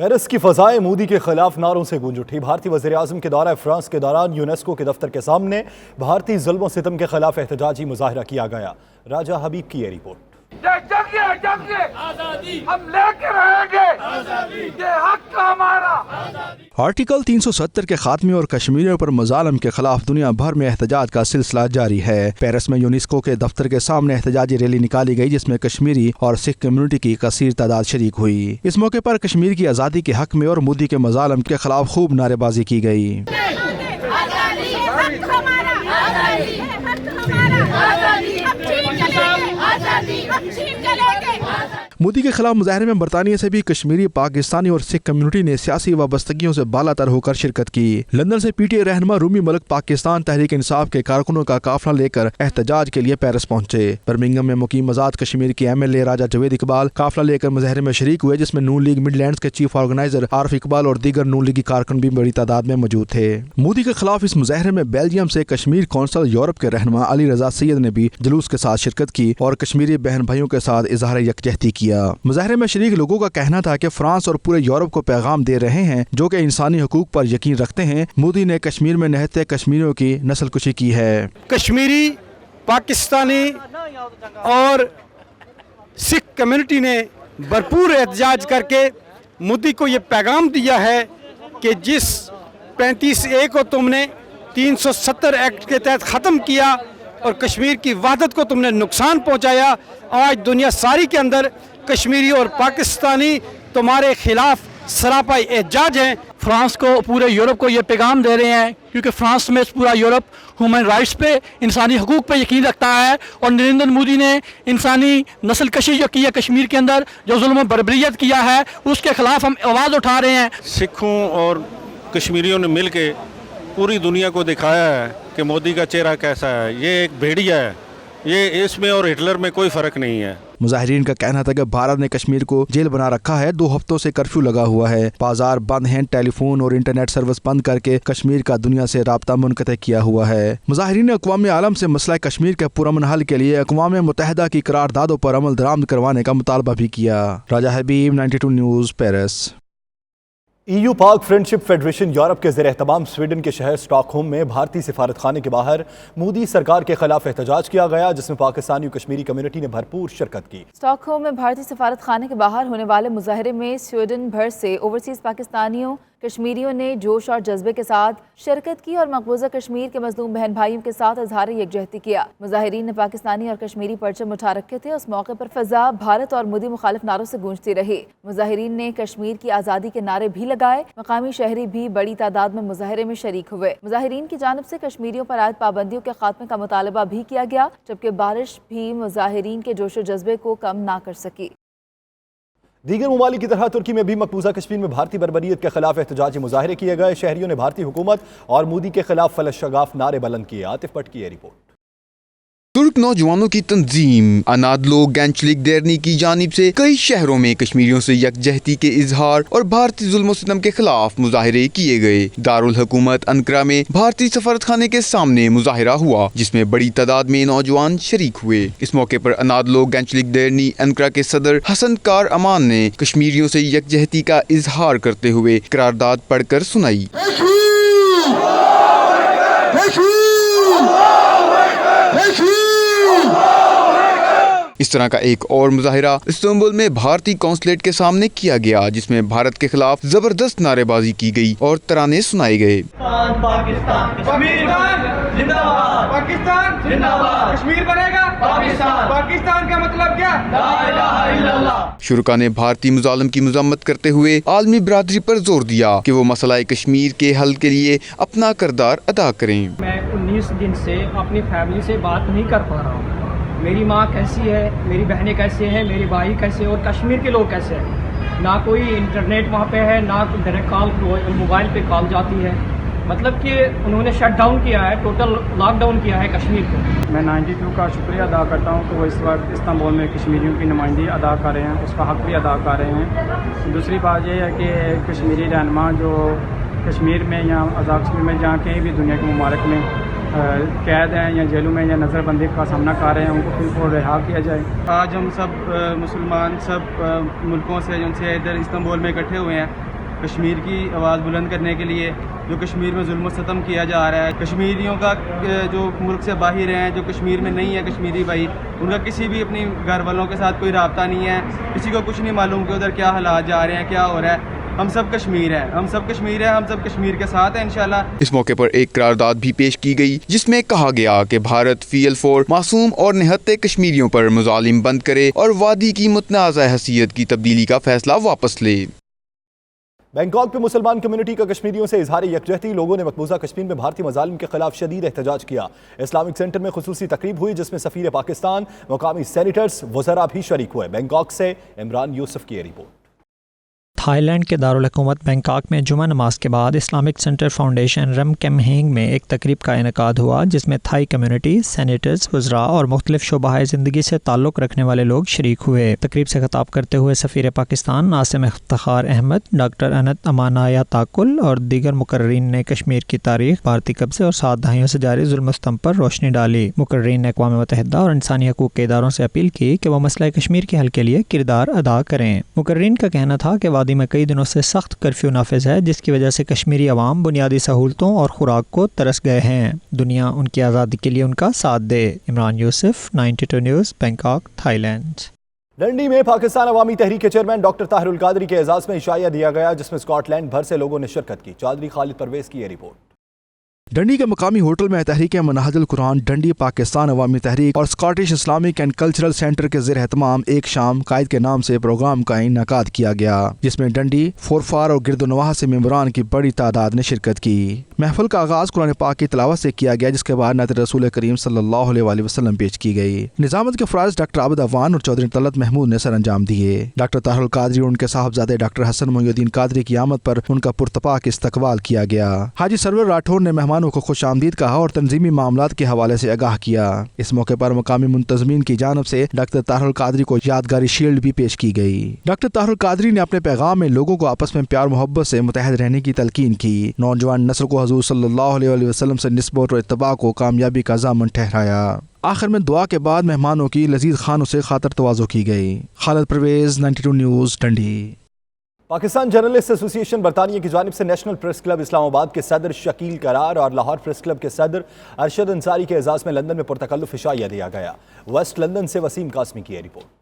Paris کی فضائیں مودی کے خلاف نعروں سے گونج اٹھی۔ بھارتی وزیر اعظم کے دورہ فرانس کے دوران یونیسکو کے دفتر کے سامنے بھارتی ظلم و ستم کے خلاف احتجاجی مظاہرہ کیا گیا۔ راجہ حبیب کی یہ رپورٹ۔ ہم لے کے رہیں گے، یہ حق ہمارا۔ آرٹیکل 370 کے خاتمے اور کشمیریوں پر مظالم کے خلاف دنیا بھر میں احتجاج کا سلسلہ جاری ہے۔ پیرس میں یونیسکو کے دفتر کے سامنے احتجاجی ریلی نکالی گئی جس میں کشمیری اور سکھ کمیونٹی کی کثیر تعداد شریک ہوئی۔ اس موقع پر کشمیر کی آزادی کے حق میں اور مودی کے مظالم کے خلاف خوب نعرے بازی کی گئی۔ مودی کے خلاف مظاہرے میں برطانیہ سے بھی کشمیری، پاکستانی اور سکھ کمیونٹی نے سیاسی وابستگیوں سے بالا تر ہو کر شرکت کی۔ لندن سے پی ٹی آئی رہنما رومی ملک پاکستان تحریک انصاف کے کارکنوں کا قافلہ لے کر احتجاج کے لیے پیرس پہنچے۔ برمنگھم میں مقیم آزاد کشمیر کے ایم ایل اے راجہ جاوید اقبال قافلہ لے کر مظاہرے میں شریک ہوئے، جس میں نون لیگ مڈ لینڈز کے چیف آرگنائزر عارف اقبال اور دیگر نون لیگی کارکن بھی بڑی تعداد میں موجود تھے۔ مودی کے خلاف اس مظاہرے میں بیلجیم سے کشمیر کونسل یورپ کے رہنما علی رضا سید نے بھی جلوس کے ساتھ شرکت کی اور کشمیری بہن بھائیوں کے ساتھ اظہار یکجہتی کیا۔ مظاہرے میں شریک لوگوں کا کہنا تھا کہ فرانس اور پورے یورپ کو پیغام دے رہے ہیں جو کہ انسانی حقوق پر یقین رکھتے ہیں، مودی نے کشمیر میں نہتے کشمیریوں کی نسل کشی کی ہے۔ کشمیری، پاکستانی اور سکھ کمیونٹی نے بھرپور احتجاج کر کے مودی کو یہ پیغام دیا ہے کہ جس 35A کو تم نے 370 ایکٹ کے تحت ختم کیا اور کشمیر کی وحدت کو تم نے نقصان پہنچایا، آج دنیا ساری کے اندر کشمیری اور پاکستانی تمہارے خلاف سراپائی احتجاج ہیں۔ فرانس کو، پورے یورپ کو یہ پیغام دے رہے ہیں کیونکہ فرانس میں پورا یورپ ہیومن رائٹس پہ، انسانی حقوق پہ یقین رکھتا ہے، اور نریندر مودی نے انسانی نسل کشی جو کی ہے کشمیر کے اندر، جو ظلم و بربریت کیا ہے، اس کے خلاف ہم آواز اٹھا رہے ہیں۔ سکھوں اور کشمیریوں نے مل کے پوری دنیا کو دکھایا ہے کہ مودی کا چہرہ کیسا ہے۔ یہ ایک بھیڑیا ہے، یہ اس میں اور ہٹلر میں کوئی فرق نہیں ہے۔ مظاہرین کا کہنا تھا کہ بھارت نے کشمیر کو جیل بنا رکھا ہے، 2 ہفتوں سے کرفیو لگا ہوا ہے، بازار بند ہیں، ٹیلی فون اور انٹرنیٹ سروس بند کر کے کشمیر کا دنیا سے رابطہ منقطع کیا ہوا ہے۔ مظاہرین نے اقوام عالم سے مسئلہ کشمیر کے پرامن حل کے لیے اقوام متحدہ کی قراردادوں پر عمل درآمد کروانے کا مطالبہ بھی کیا۔ راجہ حبیب، 92 نیوز، پیرس۔ EU پاک فرینڈشپ فیڈریشن یورپ کے زیر اہتمام سویڈن کے شہر اسٹاک ہوم میں بھارتی سفارت خانے کے باہر مودی سرکار کے خلاف احتجاج کیا گیا، جس میں پاکستانی و کشمیری کمیونٹی نے بھرپور شرکت کی۔ اسٹاک ہوم میں بھارتی سفارت خانے کے باہر ہونے والے مظاہرے میں سویڈن بھر سے اوورسیز پاکستانیوں، کشمیریوں نے جوش اور جذبے کے ساتھ شرکت کی اور مقبوضہ کشمیر کے مظلوم بہن بھائیوں کے ساتھ اظہار یکجہتی کیا۔ مظاہرین نے پاکستانی اور کشمیری پرچم اٹھا رکھے تھے۔ اس موقع پر فضا بھارت اور مودی مخالف نعروں سے گونجتی رہی۔ مظاہرین نے کشمیر کی آزادی کے نعرے بھی لگائے۔ مقامی شہری بھی بڑی تعداد میں مظاہرے میں شریک ہوئے۔ مظاہرین کی جانب سے کشمیریوں پر عائد پابندیوں کے خاتمے کا مطالبہ بھی کیا گیا، جبکہ بارش بھی مظاہرین کے جوش و جذبے کو کم نہ کر سکی۔ دیگر ممالک کی طرح ترکی میں بھی مقبوضہ کشمیر میں بھارتی بربریت کے خلاف احتجاجی مظاہرے کیے گئے۔ شہریوں نے بھارتی حکومت اور مودی کے خلاف فلش شگاف نعرے بلند کیے۔ عاطف بٹ کی یہ رپورٹ۔ ترک نوجوانوں کی تنظیم انادلو گینچلک دیرنی کی جانب سے کئی شہروں میں کشمیریوں سے یکجہتی کے اظہار اور بھارتی ظلم و ستم کے خلاف مظاہرے کیے گئے۔ دارالحکومت انقرہ میں بھارتی سفارت خانے کے سامنے مظاہرہ ہوا، جس میں بڑی تعداد میں نوجوان شریک ہوئے۔ اس موقع پر انادلو گینچلک دیرنی انقرہ کے صدر حسن کار امان نے کشمیریوں سے یکجہتی کا اظہار کرتے ہوئے قرارداد پڑھ کر سنائی۔ اس طرح کا ایک اور مظاہرہ استنبول میں بھارتی قونصلیٹ کے سامنے کیا گیا، جس میں بھارت کے خلاف زبردست نعرے بازی کی گئی اور ترانے سنائے گئے۔ شرکا نے بھارتی مظالم کی مذمت کرتے ہوئے عالمی برادری پر زور دیا کہ وہ مسئلہ کشمیر کے حل کے لیے اپنا کردار ادا کریں۔ میں 19 دن سے اپنی فیملی سے بات نہیں کر پا رہا ہوں۔ میری ماں کیسی ہے، میری بہنیں کیسے ہیں، میرے بھائی کیسے اور کشمیر کے لوگ کیسے ہیں۔ نہ کوئی انٹرنیٹ وہاں پہ ہے، نہ ڈائریکٹ کال موبائل پہ کال جاتی ہے۔ مطلب کہ انہوں نے شٹ ڈاؤن کیا ہے، ٹوٹل لاک ڈاؤن کیا ہے کشمیر کو۔ میں 92 کا شکریہ ادا کرتا ہوں کہ وہ اس وقت استنبول میں کشمیریوں کی نمائندگی ادا کر رہے ہیں، اس کا حق بھی ادا کر رہے ہیں۔ دوسری بات یہ ہے کہ کشمیری رہنما جو کشمیر میں یا آزاد کشمیر میں جہاں کہیں بھی دنیا کے ممالک میں قید ہیں یا جیلوں میں یا نظر بندی کا سامنا کر رہے ہیں، ان کو بالکل رہا کیا جائے۔ آج ہم سب مسلمان سب ملکوں سے جن سے ادھر استنبول میں اکٹھے ہوئے ہیں، کشمیر کی آواز بلند کرنے کے لیے، جو کشمیر میں ظلم و ستم کیا جا رہا ہے، کشمیریوں کا جو ملک سے باہر ہیں، جو کشمیر میں نہیں ہے کشمیری بھائی، ان کا کسی بھی اپنی گھر والوں کے ساتھ کوئی رابطہ نہیں ہے، کسی کو کچھ نہیں معلوم کہ ادھر کیا حالات جا رہے ہیں، کیا ہو رہا ہے۔ ہم سب کشمیر ہیں، ہم سب کشمیر ہیں، ہم سب کشمیر کے ساتھ ہیں انشاءاللہ۔ اس موقع پر ایک قرارداد بھی پیش کی گئی جس میں کہا گیا کہ بھارت فی الفور معصوم اور نہتے کشمیریوں پر مظالم بند کرے اور وادی کی متنازع حیثیت کی تبدیلی کا فیصلہ واپس لے۔ بینکاک میں مسلمان کمیونٹی کا کشمیریوں سے اظہار یکجہتی، لوگوں نے مقبوضہ کشمیر میں بھارتی مظالم کے خلاف شدید احتجاج کیا۔ اسلامک سینٹر میں خصوصی تقریب ہوئی جس میں سفیر پاکستان، مقامی سینیٹرز، وزراء بھی شریک ہوئے۔ بینکاک سے عمران یوسف کی رپورٹ۔ تھائی لینڈ کے دارالحکومت بینکاک میں جمعہ نماز کے بعد اسلامک سینٹر فاؤنڈیشن رم کیم ہینگ میں ایک تقریب کا انعقاد ہوا جس میں تھائی کمیونٹی، سینیٹرز، وزراء اور مختلف شعبہ زندگی سے تعلق رکھنے والے لوگ شریک ہوئے۔ تقریب سے خطاب کرتے ہوئے سفیر پاکستان ناصم افتخار احمد، ڈاکٹر انت امانایا تاکل اور دیگر مقررین نے کشمیر کی تاریخ، بھارتی قبضے اور 7 دہائیوں سے جاری ظلم و ستم پر روشنی ڈالی۔ مقررین نے اقوام متحدہ اور انسانی حقوق کے اداروں سے اپیل کی کہ وہ مسئلہ کشمیر کے حل کے لیے کردار ادا کریں۔ مقررین کا کہنا تھا کہ وادی میں کئی دنوں سے سخت کرفیو نافذ ہے جس کی وجہ سے کشمیری عوام بنیادی سہولتوں اور خوراک کو ترس گئے ہیں۔ دنیا ان کی آزادی کے لیے ان کا ساتھ دے۔ عمران یوسف، 92 نیوز، بینکاک، تھائی لینڈ۔ ڈنڈی میں پاکستان عوامی تحریک کے چیئرمین ڈاکٹر طاہر القادری کے اعزاز میں عشائیہ دیا گیا جس میں اسکاٹ لینڈ بھر سے لوگوں نے شرکت کی۔ چودھری خالد پرویز کی یہ رپورٹ۔ ڈنڈی کے مقامی ہوٹل میں تحریک منہج القرآن ڈنڈی، پاکستان عوامی تحریک اور Scottish Islamic and cultural centre کے زیر اہتمام ایک شام قائد کے نام سے پروگرام کا انعقاد کیا گیا جس میں ڈنڈی، فورفار اور گرد و نواح سے ممبران کی بڑی تعداد نے شرکت کی۔ محفل کا آغاز قرآن پاک کی تلاوت سے کیا گیا جس کے بعد نعت رسول کریم صلی اللہ علیہ وآلہ وسلم پیش کی گئی۔ نظامت کے فرائض ڈاکٹر عابد افغان اور چودھری طلعت محمود نے سر انجام دیے۔ ڈاکٹر طاہر القادری اور ان کے صاحبزادے ڈاکٹر حسن محی الدین قادری کی آمد پر ان کا پرتپاک استقبال کیا گیا۔ حاجی سرور راٹھور نے مہمانوں کو خوش آمدید کہا اور تنظیمی معاملات کے حوالے سے آگاہ کیا۔ اس موقع پر مقامی منتظمین کی جانب سے ڈاکٹر طاہر القادری کو یادگاری شیلڈ بھی پیش کی گئی۔ ڈاکٹر طاہر القادری نے اپنے پیغام میں لوگوں کو آپس میں پیار محبت سے متحد رہنے کی تلقین کی۔ نوجوان نسل کو حضور صلی اللہ علیہ وسلم سے نسبت اور اتباع کو کامیابی کا ضامن ٹھہرایا۔ آخر میں دعا کے بعد مہمانوں کی لذیذ کھانوں سے خاطر تواضع کی گئی۔ خالد پرویز، 92 نیوز، ڈنڈی۔ پاکستان جرنلسٹ ایسوسی ایشن برطانیہ کی جانب سے نیشنل پریس کلب اسلام آباد کے صدر شکیل قرار اور لاہور پریس کلب کے صدر ارشد انصاری کے اعزاز میں لندن میں پرتکلف عشائیہ دیا گیا۔ ویسٹ لندن سے وسیم قاسمی کی رپورٹ۔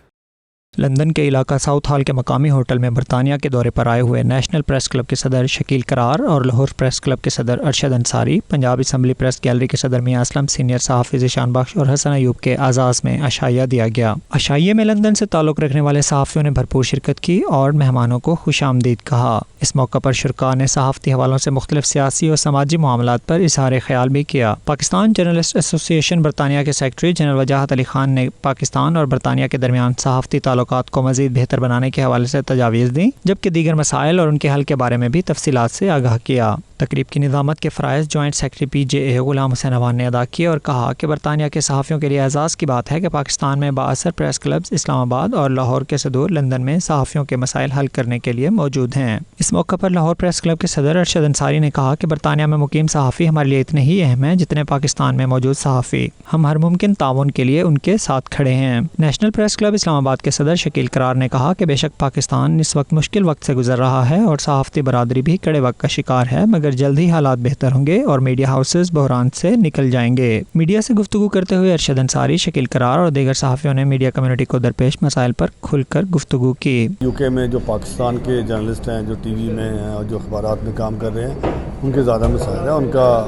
لندن کے علاقہ ساؤتھ ہال کے مقامی ہوٹل میں برطانیہ کے دورے پر آئے ہوئے نیشنل پریس کلب کے صدر شکیل قرار اور لاہور پریس کلب کے صدر Arshad Ansari, Punjab assembly press gallery کے صدر میاں اسلم، سینئر صحافی ذیشان بخش اور حسن ایوب کے اعزاز میں عشائیہ دیا گیا۔ عشائیے میں لندن سے تعلق رکھنے والے صحافیوں نے بھرپور شرکت کی اور مہمانوں کو خوش آمدید کہا۔ اس موقع پر شرکاء نے صحافتی حوالوں سے مختلف سیاسی اور سماجی معاملات پر اظہار خیال بھی کیا۔ پاکستان جرنلسٹ ایسوسی ایشن برطانیہ کے سیکرٹری جنرل وجاہت علی خان نے پاکستان اور برطانیہ کے درمیان صحافتی تعلقات کو مزید بہتر بنانے کے حوالے سے تجاویز دیں جبکہ دیگر مسائل اور ان کے حل کے بارے میں بھی تفصیلات سے آگاہ کیا۔ تقریب کی نظامت کے فرائض جوائنٹ سیکرٹری پی جے اے غلام حسین عوان نے ادا کیے اور کہا کہ برطانیہ کے صحافیوں کے لیے اعزاز کی بات ہے کہ پاکستان میں بااثر پریس کلبز اسلام آباد اور لاہور کے صدور لندن میں صحافیوں کے مسائل حل کرنے کے لیے موجود ہیں۔ اس موقع پر لاہور پریس کلب کے صدر ارشد انصاری نے کہا کہ برطانیہ میں مقیم صحافی ہمارے لیے اتنے ہی اہم ہیں جتنے پاکستان میں موجود صحافی۔ ہم ہر ممکن تعاون کے لیے ان کے ساتھ کھڑے ہیں۔ نیشنل پریس کلب اسلام آباد کے صدر شکیل قرار نے کہا کہ بے شک پاکستان اس وقت مشکل وقت سے گزر رہا ہے اور صحافتی برادری بھی کڑے وقت کا شکار ہے، مگر جلد ہی حالات بہتر ہوں گے اور میڈیا ہاؤسز بحران سے نکل جائیں گے۔ میڈیا سے گفتگو کرتے ہوئے ارشد انصاری، شکیل قرار اور دیگر صحافیوں نے میڈیا کمیونٹی کو درپیش مسائل پر کھل کر گفتگو کی۔ یو کے میں جو پاکستان کے جرنلسٹ ہیں جو ٹی وی میں ہیں اور جو اخبارات میں کام کر رہے ہیں ان کے زیادہ مسائل ہیں، ان کا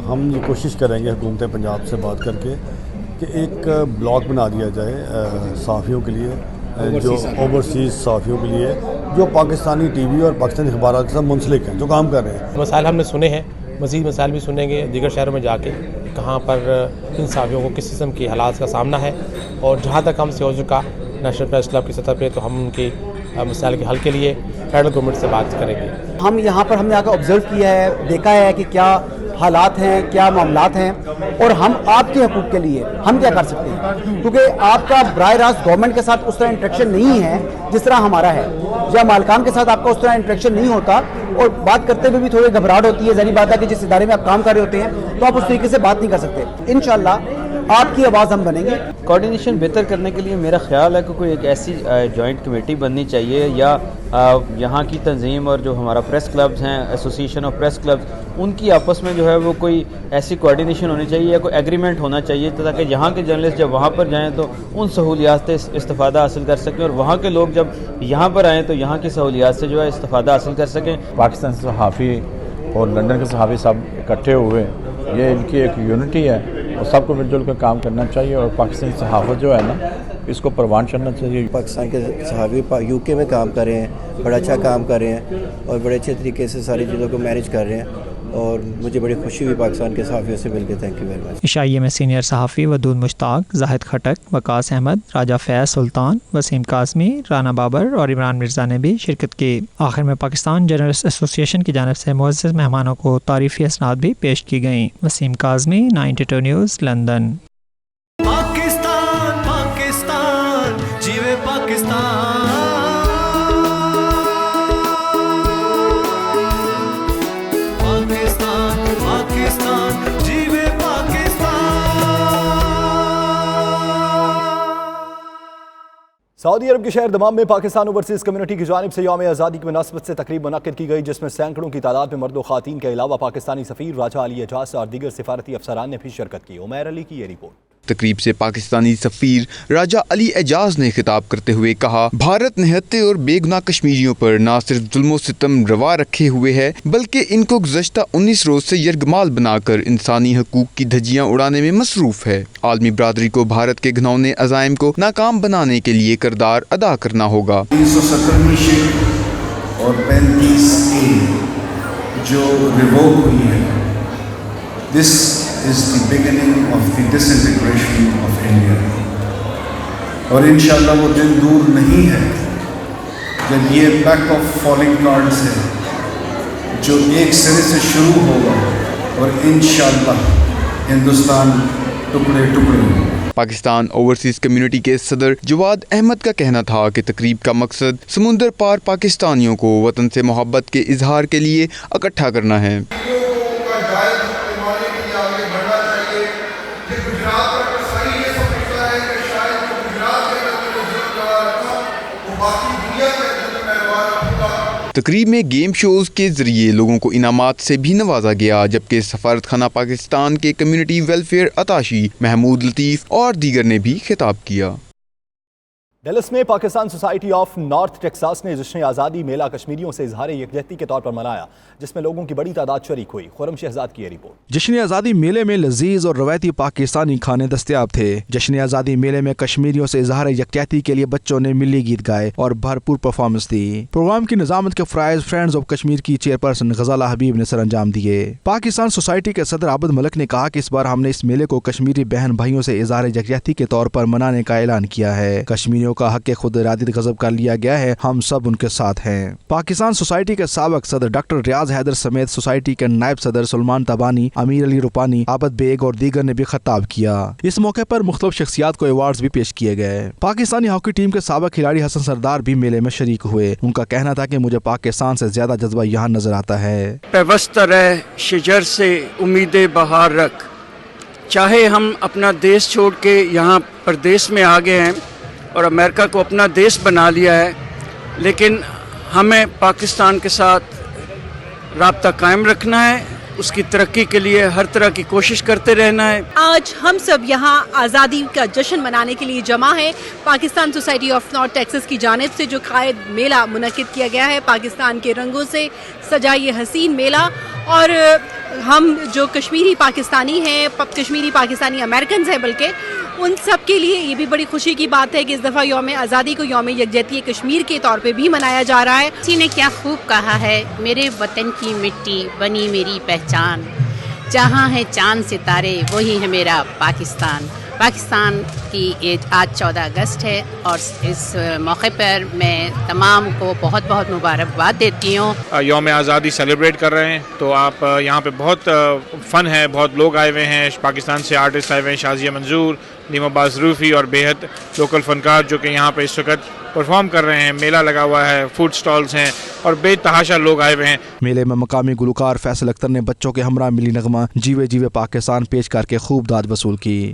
ہم یہ کوشش کریں گے حکومت پنجاب سے بات کر کے کہ ایک بلاک بنا دیا جائے صحافیوں کے لیے، جو اوورسیز صحافیوں کے لیے جو پاکستانی ٹی وی اور پاکستانی اخبارات کے ساتھ منسلک ہیں، جو کام کر رہے ہیں۔ مسائل ہم نے سنے ہیں، مزید مسائل بھی سنیں گے دیگر شہروں میں جا کے کہاں پر ان صحافیوں کو کس قسم کی حالات کا سامنا ہے، اور جہاں تک ہم سے ہو چکا نیشنل پریس کلب کی سطح پہ تو ہم ان کے مسائل کے حل کے لیے فیڈرل گورنمنٹ سے بات کریں گے۔ ہم یہاں پر ہم نے آ کر آبزرو کیا ہے، دیکھا ہے کہ کیا حالات ہیں، کیا معاملات ہیں، اور ہم آپ کے حقوق کے لیے ہم کیا کر سکتے ہیں، کیونکہ آپ کا براہ راست گورنمنٹ کے ساتھ اس طرح انٹریکشن نہیں ہے جس طرح ہمارا ہے، یا مالکان کے ساتھ آپ کا اس طرح انٹریکشن نہیں ہوتا اور بات کرتے ہوئے بھی تھوڑی گھبراہٹ ہوتی ہے۔ ظاہری بات ہے کہ جس ادارے میں آپ کام کر رہے ہوتے ہیں تو آپ اس طریقے سے بات نہیں کر سکتے۔ انشاءاللہ آپ کی آواز ہم بنیں گے. کوارڈینیشن بہتر کرنے کے لیے میرا خیال ہے کہ کوئی ایک ایسی جوائنٹ کمیٹی بننی چاہیے یا یہاں کی تنظیم اور جو ہمارا پریس کلبز ہیں, ایسوسیشن آف پریس کلبز, ان کی آپس میں جو ہے وہ کوئی ایسی کوارڈینیشن ہونی چاہیے یا کوئی ایگریمنٹ ہونا چاہیے تاکہ یہاں کے جرنلسٹ جب وہاں پر جائیں تو ان سہولیات سے استفادہ حاصل کر سکیں, اور وہاں کے لوگ جب یہاں پر آئیں تو یہاں کی سہولیات سے جو ہے استفادہ حاصل کر سکیں. پاکستان سے صحافی اور لندن کے صحافی سب اکٹھے ہوئے, یہ ان کی ایک یونٹی ہے اور سب کو مل جل کر کام کرنا چاہیے, اور پاکستانی صحافت جو ہے نا اس کو پروان کرنا چاہیے. پاکستان کے صحافی یو کے میں کام کر رہے ہیں, بڑا اچھا کام کر رہے ہیں اور بڑے اچھے طریقے سے ساری چیزوں کو مینیج کر رہے ہیں, اور مجھے بڑی خوشی ہوئی پاکستان کے صحافیوں سے مل کے. Thank you very much. عشائیے میں سینئر صحافی ودود مشتاق, زاہد خٹک, وقاص احمد, راجہ فیض سلطان, وسیم قاسمی, رانا بابر اور عمران مرزا نے بھی شرکت کی. آخر میں پاکستان جرنلسٹ ایسوسیشن کی جانب سے معزز مہمانوں کو تعریفی اسناد بھی پیش کی گئیں. Waseem Qasmi, 92 news, London. پاکستان پاکستان جیوے پاکستان, پاکستان پاکستان جیوے پاکستان. سعودی عرب کے شہر دمام میں پاکستان اوورسیز کمیونٹی کی جانب سے یوم آزادی کی مناسبت سے تقریب منعقد کی گئی, جس میں سینکڑوں کی تعداد میں مرد و خواتین کے علاوہ پاکستانی سفیر راجہ علی اعجاز اور دیگر سفارتی افسران نے بھی شرکت کی. عمیر علی کی یہ رپورٹ. تقریب سے پاکستانی سفیر راجہ علی اعجاز نے خطاب کرتے ہوئے کہا, بھارت نہتے اور بے گناہ کشمیریوں پر نہ صرف ظلم و ستم روا رکھے ہوئے ہے بلکہ ان کو گزشتہ 19 روز سے یرغمال بنا کر انسانی حقوق کی دھجیاں اڑانے میں مصروف ہے. عالمی برادری کو بھارت کے گھنونے عزائم کو ناکام بنانے کے لیے کردار ادا کرنا ہوگا. 370 اور 35A جو ریووک ہوئی ہے, This is the beginning of the disintegration of India. اور انشاءاللہ وہ دن دور نہیں ہے جب یہ پیک آف فالنگ کارڈز ہے جو ایک سرے سے شروع ہوگا اور انشاءاللہ ہندوستان ٹکڑے ٹکڑے ہوگا. پاکستان اوورسیز کمیونٹی کے صدر جواد احمد کا کہنا تھا کہ تقریب کا مقصد سمندر پار پاکستانیوں کو وطن سے محبت کے اظہار کے لیے اکٹھا کرنا ہے. تقریب میں گیم شوز کے ذریعے لوگوں کو انعامات سے بھی نوازا گیا, جبکہ سفارت خانہ پاکستان کے کمیونٹی ویلفیئر اتاشی محمود لطیف اور دیگر نے بھی خطاب کیا. ڈیلس میں Pakistan society of north Texas نے جشن آزادی میلہ کشمیریوں سے اظہار یکجہتی کے طور پر منایا, جس میں لوگوں کی بڑی تعداد شریک ہوئی. خرم شہزاد کی یہ رپورٹ. جشن آزادی میلے میں لذیذ اور روایتی پاکستانی کھانے دستیاب تھے. جشن آزادی میلے میں کشمیریوں سے اظہار یکجہتی کے لیے بچوں نے ملی گیت گائے اور بھرپور پرفارمنس دی. پروگرام کی نظامت کے فرائض فرینڈز آف کشمیر کی چیئرپرسن غزالہ حبیب نے سر انجام دیے. پاکستان سوسائٹی کے صدر عابد ملک نے کہا کہ اس بار ہم نے اس میلے کو کشمیری بہن بھائیوں سے اظہار یکجہتی کے طور پر منانے کا اعلان کیا ہے. کشمیریوں کا حق خود غضب کر لیا گیا ہے, ہم سب ان کے ساتھ ہیں. پاکستان سوسائٹی کے سابق صدر ڈاکٹر ریاض حیدر سمیت سوسائٹی کے نائب صدر سلمان تبانی, امیر علی روپانی, عابد بیگ اور دیگر نے بھی خطاب کیا. اس موقع پر مختلف شخصیات کو ایوارڈز بھی پیش کیے گئے. پاکستانی ہاکی ٹیم کے سابق کھلاڑی حسن سردار بھی میلے میں شریک ہوئے. ان کا کہنا تھا کہ مجھے پاکستان سے زیادہ جذبہ یہاں نظر آتا ہے. پیوست رہ شجر سے امید بہار رکھ, چاہے ہم اپنا دیش چھوڑ کے یہاں پردیس میں آ گئے ہیں اور امریکہ کو اپنا دیش بنا لیا ہے, لیکن ہمیں پاکستان کے ساتھ رابطہ قائم رکھنا ہے, اس کی ترقی کے لیے ہر طرح کی کوشش کرتے رہنا ہے. آج ہم سب یہاں آزادی کا جشن منانے کے لیے جمع ہیں. Pakistan society of north Texas کی جانب سے جو قائد میلہ منعقد کیا گیا ہے, پاکستان کے رنگوں سے سجا یہ حسین میلہ, اور ہم جو کشمیری پاکستانی ہیں, کشمیری پاکستانی امریکنز ہیں, بلکہ ان سب کے لیے یہ بھی بڑی خوشی کی بات ہے کہ اس دفعہ یوم آزادی کو یوم یکجہتی کشمیر کے طور پہ بھی منایا جا رہا ہے. کسی نے کیا خوب کہا ہے, میرے وطن کی مٹی بنی میری پہچان, جہاں ہے چاند ستارے وہی ہے میرا پاکستان. پاکستان کی آج 14 اگست ہے اور اس موقع پر میں تمام کو بہت بہت مبارکباد دیتی ہوں. یوم آزادی سیلیبریٹ کر رہے ہیں تو آپ یہاں پہ بہت فن ہے, بہت لوگ آئے ہوئے ہیں. پاکستان سے آرٹسٹ آئے ہوئے ہیں, شازیہ منظور, نیما بازروفی اور بےحد لوکل فنکار جو کہ یہاں پہ اس وقت پرفارم کر رہے ہیں. میلہ لگا ہوا ہے, فوڈ سٹالز ہیں اور بے تحاشا لوگ آئے ہوئے ہیں. میلے میں مقامی گلوکار فیصل اختر نے بچوں کے ہمراہ ملی نغمہ جیوے جیوے پاکستان پیش کر کے خوب داد وصول کی.